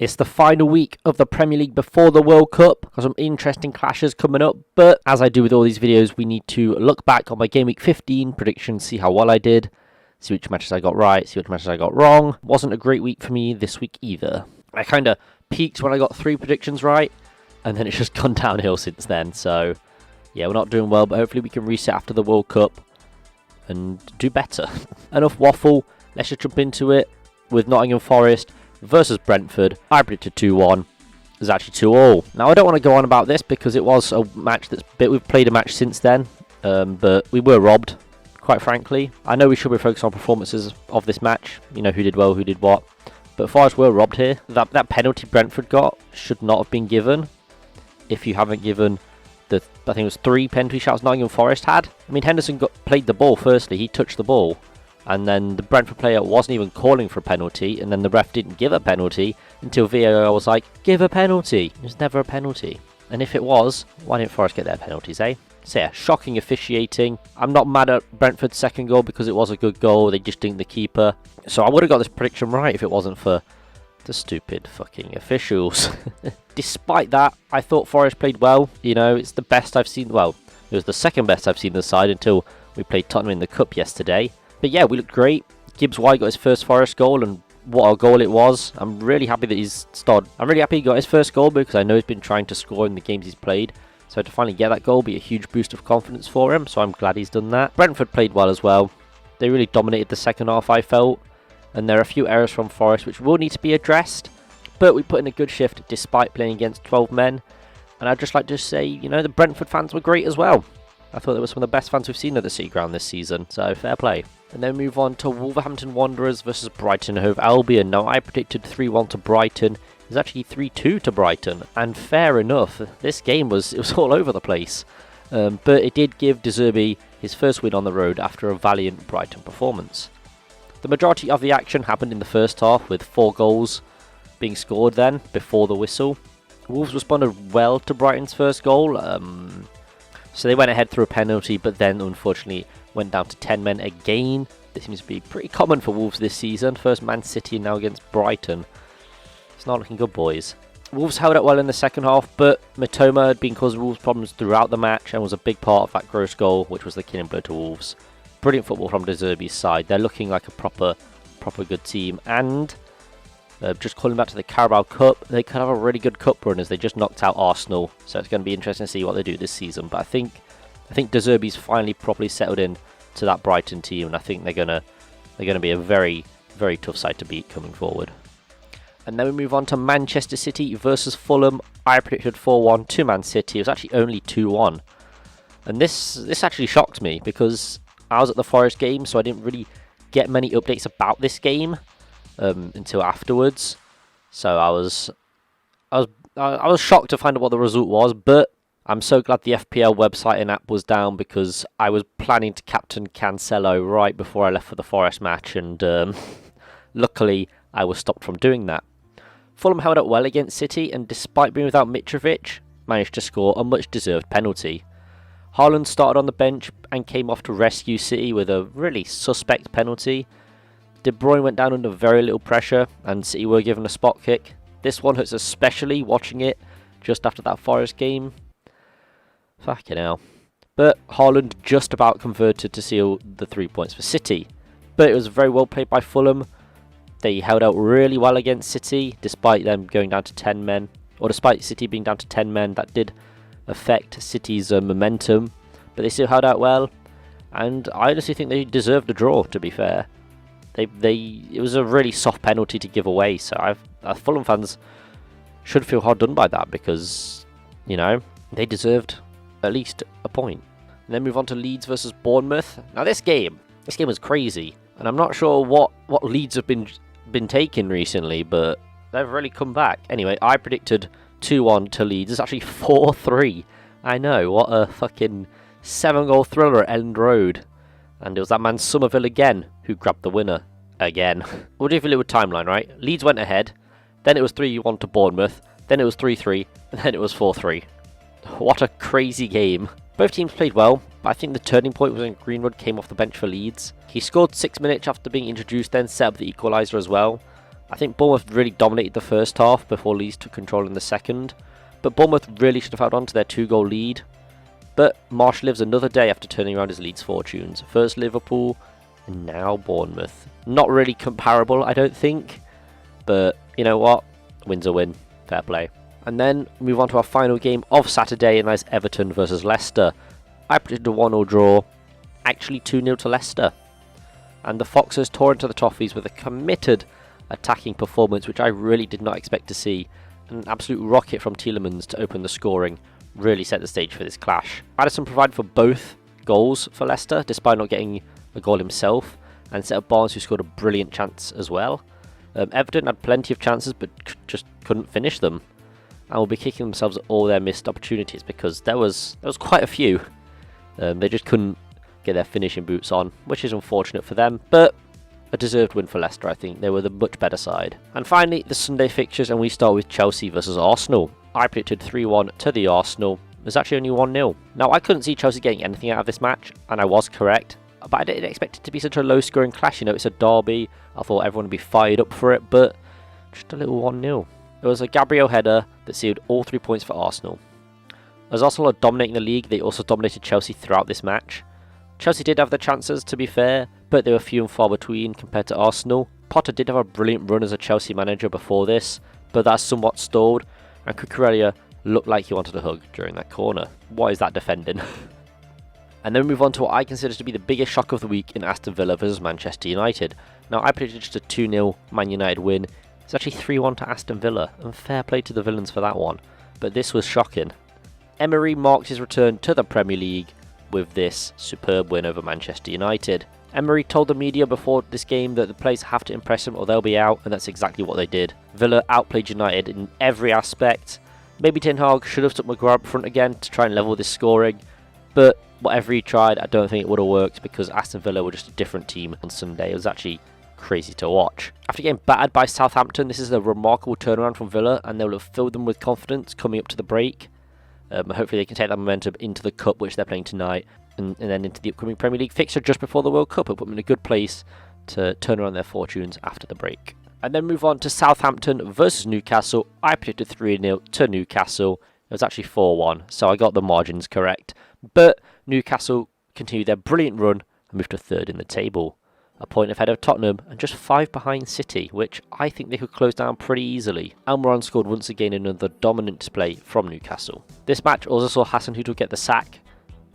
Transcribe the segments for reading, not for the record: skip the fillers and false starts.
It's the final week of the Premier League before the World Cup. Got some interesting clashes coming up. But as I do with all these videos, we need to look back on my Game Week 15 predictions, see how well I did, see which matches I got right, see which matches I got wrong. Wasn't a great week for me this week either. I kind of peaked when I got 3 predictions right, and then it's just gone downhill since then. So, yeah, we're not doing well, but hopefully we can reset after the World Cup and do better. Enough waffle. Let's just jump into it with Nottingham Forest versus Brentford. I predicted 2-1. It's actually 2-2. Now, I don't want to go on about this because it was a match we've played a match since then, but we were robbed, quite frankly. I know we should be focused on performances of this match, you know, who did well, who did what, but Forest were robbed here. That penalty Brentford got should not have been given. If you haven't given I think it was 3 penalty shouts Nottingham Forest had. I mean, Henderson played the ball firstly, he touched the ball. And then the Brentford player wasn't even calling for a penalty, and then the ref didn't give a penalty until VAR was like, give a penalty. It was never a penalty. And if it was, why didn't Forest get their penalties, eh? So yeah, shocking officiating. I'm not mad at Brentford's second goal because it was a good goal. They just dinked the keeper. So I would have got this prediction right if it wasn't for the stupid fucking officials. Despite that, I thought Forest played well. You know, it's the best I've seen. Well, it was the second best I've seen the side until we played Tottenham in the Cup yesterday. But yeah, we looked great. Gibbs White got his first Forest goal, and what a goal it was. I'm really happy that he's started. I'm really happy he got his first goal because I know he's been trying to score in the games he's played. So to finally get that goal will be a huge boost of confidence for him. So I'm glad he's done that. Brentford played well as well. They really dominated the second half, I felt. And there are a few errors from Forest which will need to be addressed. But we put in a good shift despite playing against 12 men. And I'd just like to say, you know, the Brentford fans were great as well. I thought they were some of the best fans we've seen at the City Ground this season. So fair play. And then move on to Wolverhampton Wanderers versus Brighton Hove Albion. Now, I predicted 3-1 to Brighton. It was actually 3-2 to Brighton. And fair enough, this game was all over the place. But it did give De Zerbi his first win on the road after a valiant Brighton performance. The majority of the action happened in the first half, with 4 goals being scored then, before the whistle. Wolves responded well to Brighton's first goal. So they went ahead through a penalty, but then unfortunately went down to 10 men again. This seems to be pretty common for Wolves this season. First Man City and now against Brighton. It's not looking good, boys. Wolves held up well in the second half, but Mitoma had been causing Wolves problems throughout the match and was a big part of that gross goal, which was the killing blow to Wolves. Brilliant football from De Zerbi's side. They're looking like a proper good team. And just calling back to the Carabao Cup, they could have a really good cup run as they just knocked out Arsenal. So it's going to be interesting to see what they do this season. But I think De Zerbi's finally properly settled in to that Brighton team, and I think they're gonna be a very, very tough side to beat coming forward. And then we move on to Manchester City versus Fulham. I predicted 4-1 to Man City. It was actually only 2-1, and this actually shocked me because I was at the Forest game, so I didn't really get many updates about this game until afterwards. So I was shocked to find out what the result was, but I'm so glad the FPL website and app was down because I was planning to captain Cancelo right before I left for the Forest match, and luckily I was stopped from doing that. Fulham held up well against City, and despite being without Mitrovic, managed to score a much-deserved penalty. Haaland started on the bench and came off to rescue City with a really suspect penalty. De Bruyne went down under very little pressure, and City were given a spot kick. This one hurts especially watching it just after that Forest game. Fucking hell. But Haaland just about converted to seal the 3 points for City. But it was very well played by Fulham. They held out really well against City, despite them going down to 10 men. Or despite City being down to 10 men, that did affect City's momentum. But they still held out well. And I honestly think they deserved a draw, to be fair. It was a really soft penalty to give away. So Fulham fans should feel hard done by that because, you know, they deserved at least a point. And then move on to Leeds versus Bournemouth. Now this game was crazy, and I'm not sure what Leeds have been taking recently, but they've really come back. Anyway, I predicted 2-1 to Leeds. It's actually 4-3. I know, what a fucking 7-goal thriller at End Road. And it was that man Somerville again who grabbed the winner again. We'll do a little timeline, right? Leeds went ahead, then it was 3-1 to Bournemouth, then it was 3-3, and then it was 4-3. What a crazy game. Both teams played well, but I think the turning point was when Greenwood came off the bench for Leeds. He scored 6 minutes after being introduced, then set up the equaliser as well. I think Bournemouth really dominated the first half before Leeds took control in the second. But Bournemouth really should have held on to their 2-goal lead. But Marsh lives another day after turning around his Leeds fortunes. First Liverpool, and now Bournemouth. Not really comparable, I don't think. But you know what? Win's a win. Fair play. And then move on to our final game of Saturday, and that's Everton versus Leicester. I predicted a 1-0 draw. Actually 2-0 to Leicester. And the Foxes tore into the Toffees with a committed attacking performance, which I really did not expect to see. An absolute rocket from Tielemans to open the scoring really set the stage for this clash. Maddison provided for both goals for Leicester, despite not getting a goal himself, and set up Barnes, who scored a brilliant chance as well. Everton had plenty of chances, but just couldn't finish them, and will be kicking themselves at all their missed opportunities, because there was quite a few. They just couldn't get their finishing boots on, which is unfortunate for them, but a deserved win for Leicester. I think they were the much better side. And finally, the Sunday fixtures, and we start with Chelsea versus Arsenal. I predicted 3-1 to the Arsenal. It was actually only 1-0. Now, I couldn't see Chelsea getting anything out of this match, and I was correct. But I didn't expect it to be such a low-scoring clash. You know, it's a derby. I thought everyone would be fired up for it, but just a little 1-0. It was a Gabriel header that sealed all 3 points for Arsenal. As Arsenal are dominating the league, they also dominated Chelsea throughout this match. Chelsea did have the chances, to be fair, but they were few and far between compared to Arsenal. Potter did have a brilliant run as a Chelsea manager before this, but that's somewhat stalled, and Cucurella looked like he wanted a hug during that corner. What is that defending? And then we move on to what I consider to be the biggest shock of the week in Aston Villa versus Manchester United. Now, I predicted just a 2-0 Man United win. It's actually 3-1 to Aston Villa, and fair play to the villains for that one. But this was shocking. Emery marked his return to the Premier League with this superb win over Manchester United. Emery told the media before this game that the players have to impress him or they'll be out, and that's exactly what they did. Villa outplayed United in every aspect. Maybe Ten Hag should have stuck Maguire up front again to try and level this scoring, but whatever he tried, I don't think it would have worked, because Aston Villa were just a different team on Sunday. It was actually crazy to watch. After getting battered by Southampton, this is a remarkable turnaround from Villa, and they will have filled them with confidence coming up to the break. Hopefully they can take that momentum into the Cup, which they're playing tonight, and then into the upcoming Premier League fixture just before the World Cup. It'll put them in a good place to turn around their fortunes after the break. And then move on to Southampton versus Newcastle. I predicted 3-0 to Newcastle. It was actually 4-1, so I got the margins correct. But Newcastle continued their brilliant run and moved to third in the table. A point ahead of Tottenham and just 5 behind City, which I think they could close down pretty easily. Almiron scored once again another dominant display from Newcastle. This match also saw Hassan Hutel get the sack,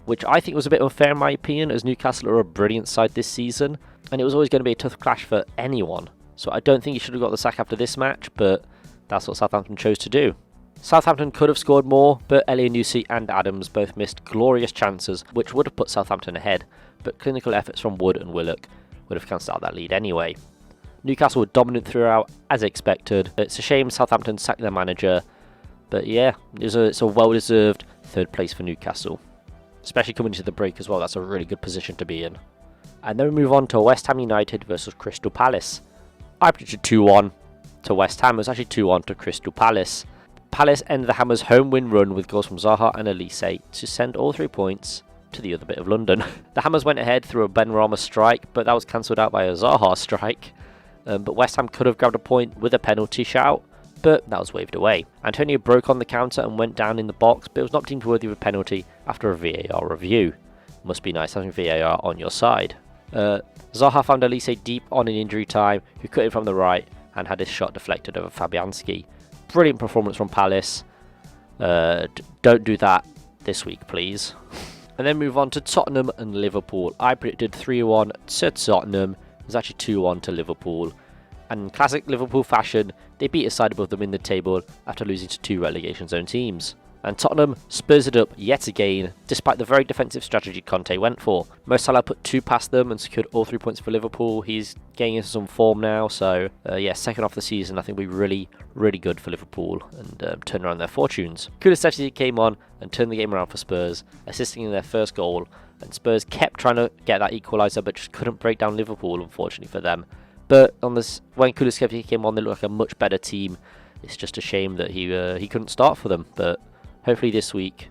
which I think was a bit unfair in my opinion, as Newcastle are a brilliant side this season, and it was always going to be a tough clash for anyone. So I don't think he should have got the sack after this match, but that's what Southampton chose to do. Southampton could have scored more, but Elyounoussi and Adams both missed glorious chances, which would have put Southampton ahead, but clinical efforts from Wood and Willock would have cancelled out that lead anyway. Newcastle were dominant throughout, as expected. It's a shame Southampton sacked their manager, but yeah, it's a well-deserved third place for Newcastle. Especially coming into the break as well, that's a really good position to be in. And then we move on to West Ham United versus Crystal Palace. I predicted 2-1 to West Ham. It was actually 2-1 to Crystal Palace. Palace ended the Hammers' home win run with goals from Zaha and Elise to send all 3 points to the other bit of London. The Hammers went ahead through a Benrahma strike, but that was cancelled out by a Zaha strike. But West Ham could have grabbed a point with a penalty shout, but that was waved away. Antonio broke on the counter and went down in the box, but it was not deemed worthy of a penalty after a VAR review. Must be nice having VAR on your side. Zaha found Elise deep on in injury time, who cut it from the right and had his shot deflected over Fabianski. Brilliant performance from Palace. Don't do that this week, please. And then move on to Tottenham and Liverpool. I predicted 3-1 to Tottenham. It was actually 2-1 to Liverpool. And in classic Liverpool fashion, they beat a side above them in the table after losing to 2 relegation zone teams. And Tottenham spurs it up yet again, despite the very defensive strategy Conte went for. Mo Salah put 2 past them and secured all 3 points for Liverpool. He's getting into some form now, so yeah, second half of the season I think will be really, really good for Liverpool and turn around their fortunes. Kulusevski came on and turned the game around for Spurs, assisting in their first goal, and Spurs kept trying to get that equaliser but just couldn't break down Liverpool, unfortunately for them. But on this, when Kulusevski came on, they looked like a much better team. It's just a shame that he couldn't start for them, but hopefully this week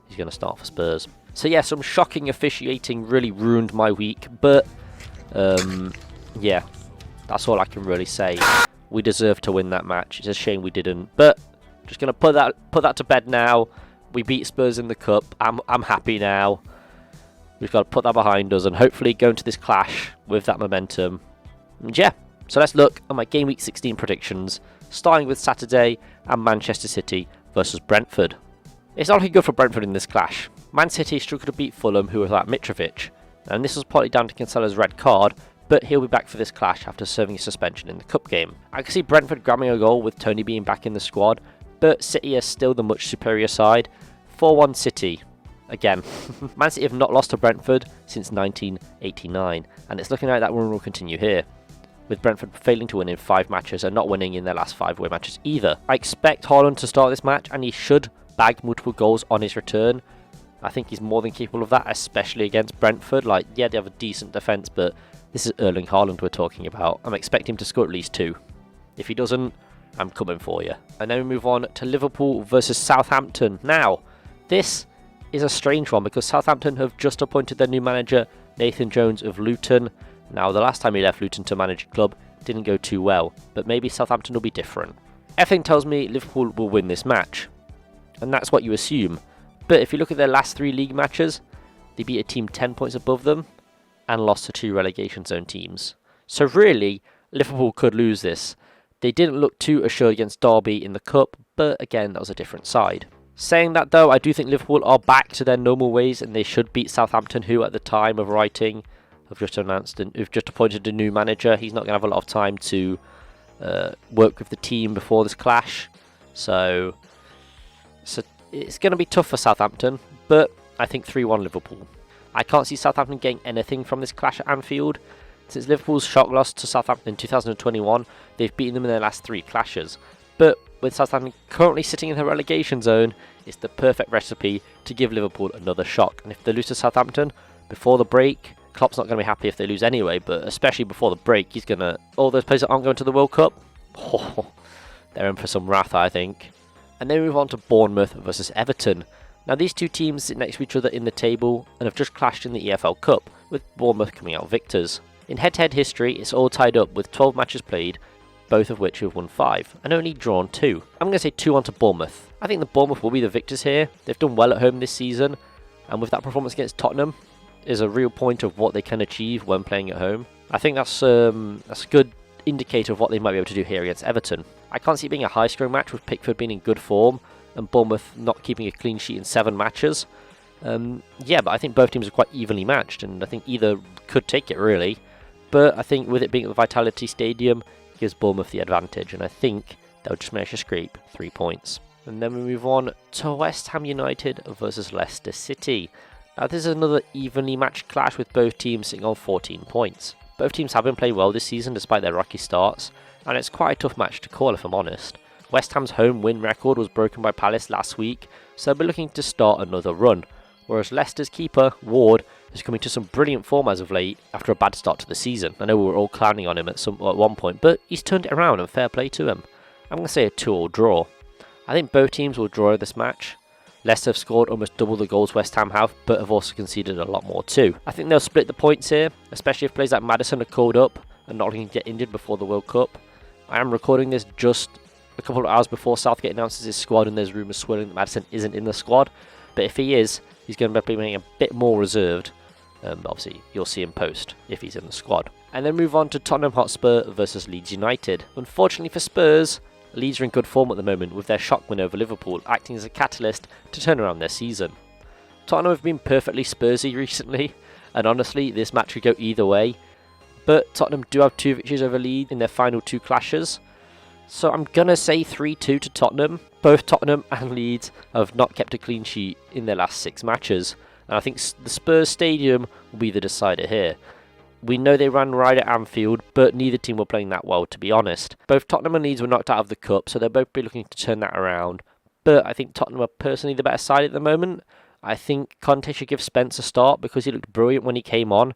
he's going to start for Spurs. So yeah, some shocking officiating really ruined my week, but yeah, that's all I can really say. We deserve to win that match. It's a shame we didn't. But just going to put that to bed now. We beat Spurs in the cup. I'm happy now. We've got to put that behind us and hopefully go into this clash with that momentum. And yeah, so let's look at my Game Week 16 predictions, starting with Saturday and Manchester City versus Brentford. It's not looking good for Brentford in this clash. Man City struggled to beat Fulham, who were without Mitrovic, and this was partly down to Cancelo's red card, but he'll be back for this clash after serving a suspension in the cup game. I can see Brentford grabbing a goal with Tony being back in the squad, but City is still the much superior side. 4-1 City. Again, Man City have not lost to Brentford since 1989, and it's looking like that run will continue here, with Brentford failing to win in 5 matches and not winning in their last 5 away matches either. I expect Haaland to start this match, and he should bag multiple goals on his return. I think he's more than capable of that, especially against Brentford. Like, yeah, they have a decent defence, but this is Erling Haaland we're talking about. I'm expecting him to score at least 2. If he doesn't, I'm coming for you. And then we move on to Liverpool versus Southampton. Now, this is a strange one because Southampton have just appointed their new manager, Nathan Jones of Luton. Now, the last time he left Luton to manage a club didn't go too well, but maybe Southampton will be different. Everything tells me Liverpool will win this match, and that's what you assume. But if you look at their last 3 league matches, they beat a team 10 points above them and lost to 2 relegation zone teams. So really, Liverpool could lose this. They didn't look too assured against Derby in the cup, but again, that was a different side. Saying that though, I do think Liverpool are back to their normal ways and they should beat Southampton, who at the time of writing have just appointed a new manager. He's not going to have a lot of time to work with the team before this clash. So it's going to be tough for Southampton, but I think 3-1 Liverpool. I can't see Southampton getting anything from this clash at Anfield. Since Liverpool's shock loss to Southampton in 2021, they've beaten them in their last 3 clashes. But with Southampton currently sitting in the relegation zone, it's the perfect recipe to give Liverpool another shock. And if they lose to Southampton before the break, Klopp's not going to be happy if they lose anyway, but especially before the break, he's going to... All those players that aren't going to the World Cup, they're in for some wrath, I think. And then we move on to Bournemouth versus Everton. Now, these 2 teams sit next to each other in the table and have just clashed in the EFL Cup, with Bournemouth coming out victors. In head-to-head history, it's all tied up with 12 matches played, both of which have won 5, and only drawn 2. I'm going to say 2-1 to Bournemouth. I think the Bournemouth will be the victors here. They've done well at home this season, and with that performance against Tottenham, is a real point of what they can achieve when playing at home. I think that's a good indicator of what they might be able to do here against Everton. I can't see it being a high-scoring match with Pickford being in good form, and Bournemouth not keeping a clean sheet in 7 matches. Yeah, but I think both teams are quite evenly matched, and I think either could take it, really. But I think with it being at the Vitality Stadium, it gives Bournemouth the advantage, and I think they'll just manage to scrape 3 points. And then we move on to West Ham United versus Leicester City. Now, this is another evenly matched clash with both teams sitting on 14 points. Both teams have been playing well this season despite their rocky starts, and it's quite a tough match to call if I'm honest. West Ham's home win record was broken by Palace last week, so they'll be looking to start another run, whereas Leicester's keeper, Ward, is coming to some brilliant form as of late after a bad start to the season. I know we were all clowning on him at one point, but he's turned it around and fair play to him. I'm going to say a 2-2 draw. I think both teams will draw this match. Leicester have scored almost double the goals West Ham have, but have also conceded a lot more too. I think they'll split the points here, especially if players like Maddison are called up and not looking to get injured before the World Cup. I am recording this just a couple of hours before Southgate announces his squad, and there's rumours swirling that Maddison isn't in the squad. But if he is, he's going to be being a bit more reserved. Obviously, you'll see him post if he's in the squad. And then move on to Tottenham Hotspur versus Leeds United. Unfortunately for Spurs, Leeds are in good form at the moment, with their shock win over Liverpool acting as a catalyst to turn around their season. Tottenham have been perfectly Spursy recently, and honestly, this match could go either way. But Tottenham do have 2 victories over Leeds in their final 2 clashes. So I'm going to say 3-2 to Tottenham. Both Tottenham and Leeds have not kept a clean sheet in their last 6 matches. And I think the Spurs Stadium will be the decider here. We know they ran right at Anfield, but neither team were playing that well, to be honest. Both Tottenham and Leeds were knocked out of the cup, so they'll both be looking to turn that around. But I think Tottenham are personally the better side at the moment. I think Conte should give Spence a start because he looked brilliant when he came on.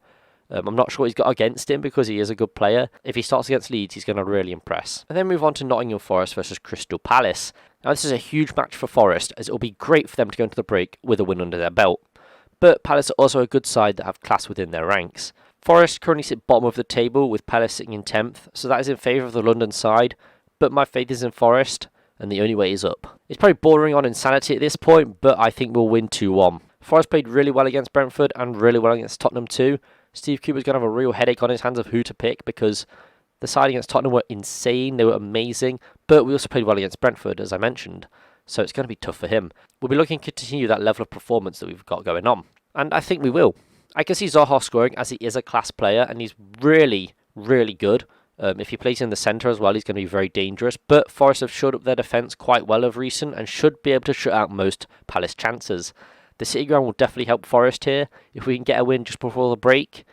I'm not sure what he's got against him because he is a good player. If he starts against Leeds, he's going to really impress. And then move on to Nottingham Forest versus Crystal Palace. Now, this is a huge match for Forest, as it will be great for them to go into the break with a win under their belt. But Palace are also a good side that have class within their ranks. Forest currently sit bottom of the table with Palace sitting in 10th, so that is in favour of the London side, but my faith is in Forest, and the only way is up. It's probably bordering on insanity at this point, but I think we'll win 2-1. Forest played really well against Brentford and really well against Tottenham too. Steve Cooper's going to have a real headache on his hands of who to pick because the side against Tottenham were insane, they were amazing, but we also played well against Brentford, as I mentioned, so it's going to be tough for him. We'll be looking to continue that level of performance that we've got going on, and I think we will. I can see Zaha scoring as he is a class player and he's really, really good. If he plays in the centre as well, he's going to be very dangerous. But Forest have showed up their defence quite well of recent and should be able to shut out most Palace chances. The City ground will definitely help Forest here. If we can get a win just before the break,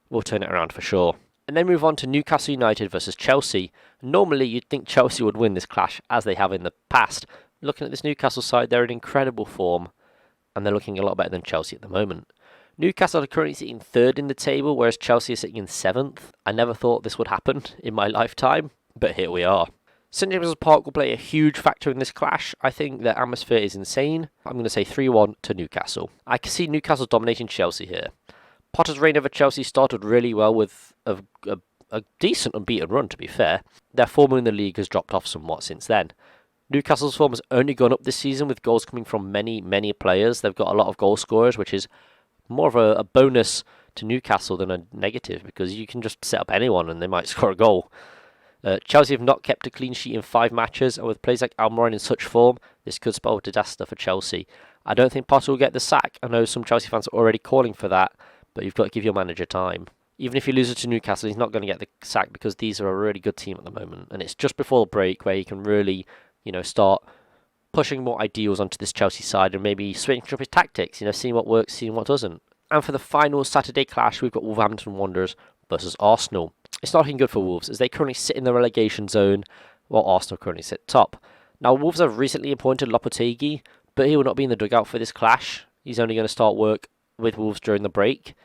we'll turn it around for sure. And then move on to Newcastle United versus Chelsea. Normally you'd think Chelsea would win this clash as they have in the past. Looking at this Newcastle side, they're in incredible form and they're looking a lot better than Chelsea at the moment. Newcastle are currently sitting 3rd in the table, whereas Chelsea are sitting in 7th. I never thought this would happen in my lifetime, but here we are. St James's Park will play a huge factor in this clash. I think their atmosphere is insane. I'm going to say 3-1 to Newcastle. I can see Newcastle dominating Chelsea here. Potter's reign over Chelsea started really well with a decent unbeaten run, to be fair. Their form in the league has dropped off somewhat since then. Newcastle's form has only gone up this season with goals coming from many, many players. They've got a lot of goal scorers, which is more of a bonus to Newcastle than a negative because you can just set up anyone and they might score a goal. Chelsea have not kept a clean sheet in 5 matches, and with players like Almiron in such form, this could spell disaster for Chelsea. I don't think Potter will get the sack. I know some Chelsea fans are already calling for that, but you've got to give your manager time. Even if he loses to Newcastle, he's not going to get the sack because these are a really good team at the moment, and it's just before the break where he can really, start pushing more ideals onto this Chelsea side and maybe switching up his tactics, seeing what works, seeing what doesn't. And for the final Saturday clash, we've got Wolverhampton Wanderers versus Arsenal. It's not looking good for Wolves as they currently sit in the relegation zone while Arsenal currently sit top. Now, Wolves have recently appointed Lopetegui, but he will not be in the dugout for this clash. He's only going to start work with Wolves during the break.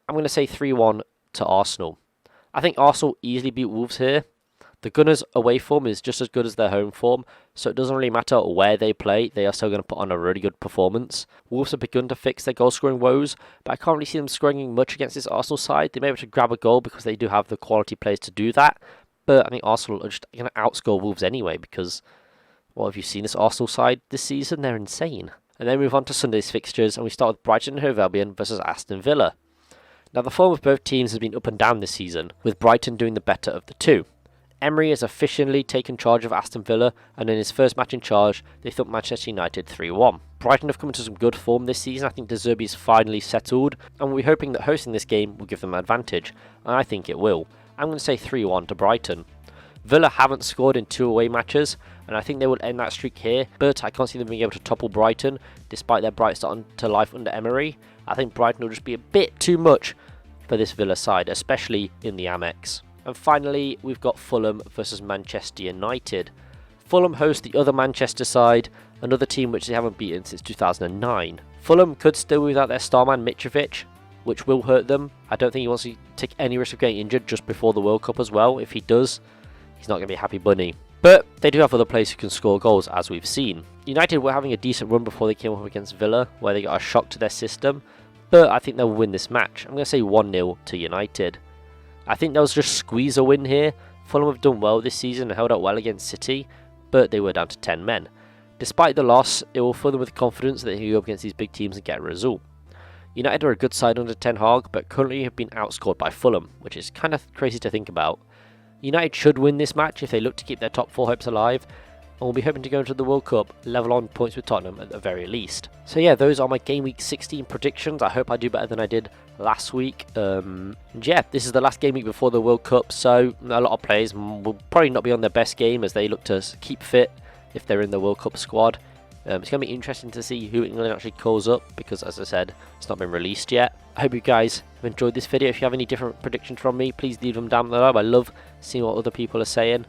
I'm going to say 3-1 to Arsenal. I think Arsenal easily beat Wolves here. The Gunners' away form is just as good as their home form, so it doesn't really matter where they play, they are still going to put on a really good performance. Wolves have begun to fix their goal-scoring woes, but I can't really see them scoring much against this Arsenal side. They may be able to grab a goal because they do have the quality players to do that, but I think Arsenal are just going to outscore Wolves anyway because, well, have you seen this Arsenal side this season? They're insane. And then move on to Sunday's fixtures, and we start with Brighton and Hove Albion versus Aston Villa. Now, the form of both teams has been up and down this season, with Brighton doing the better of the two. Emery has officially taken charge of Aston Villa, and in his first match in charge, they thumped Manchester United 3-1. Brighton have come into some good form this season. I think De Zerbi is finally settled, and we're hoping that hosting this game will give them an advantage, and I think it will. I'm going to say 3-1 to Brighton. Villa haven't scored in 2 away matches, and I think they will end that streak here, but I can't see them being able to topple Brighton, despite their bright start to life under Emery. I think Brighton will just be a bit too much for this Villa side, especially in the Amex. And finally, we've got Fulham versus Manchester United. Fulham host the other Manchester side, another team which they haven't beaten since 2009. Fulham could still without their starman Mitrovic, which will hurt them. I don't think he wants to take any risk of getting injured just before the World Cup as well. If he does, he's not going to be a happy bunny. But they do have other players who can score goals, as we've seen. United were having a decent run before they came up against Villa, where they got a shock to their system. But I think they'll win this match. I'm going to say 1-0 to United. I think they'll just squeeze a win here. Fulham have done well this season and held up well against City, but they were down to 10 men. Despite the loss, it will fill them with confidence that they can go up against these big teams and get a result. United are a good side under Ten Hag, but currently have been outscored by Fulham, which is kind of crazy to think about. United should win this match if they look to keep their top 4 hopes alive, and will be hoping to go into the World Cup level on points with Tottenham at the very least. So yeah, those are my Game Week 16 predictions. I hope I do better than I did last week. Yeah, this is the last game week before the World Cup, so a lot of players will probably not be on their best game as they look to keep fit if they're in the World Cup squad. It's going to be interesting to see who England actually calls up because, as I said, it's not been released yet. I hope you guys have enjoyed this video. If you have any different predictions from me, please leave them down below. I love seeing what other people are saying.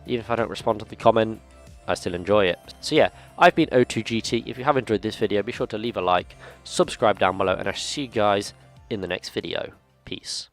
Even if I don't respond to the comment, I still enjoy it. So yeah, I've been O2GT. If you have enjoyed this video, be sure to leave a like, subscribe down below, and I'll see you guys in the next video. Peace.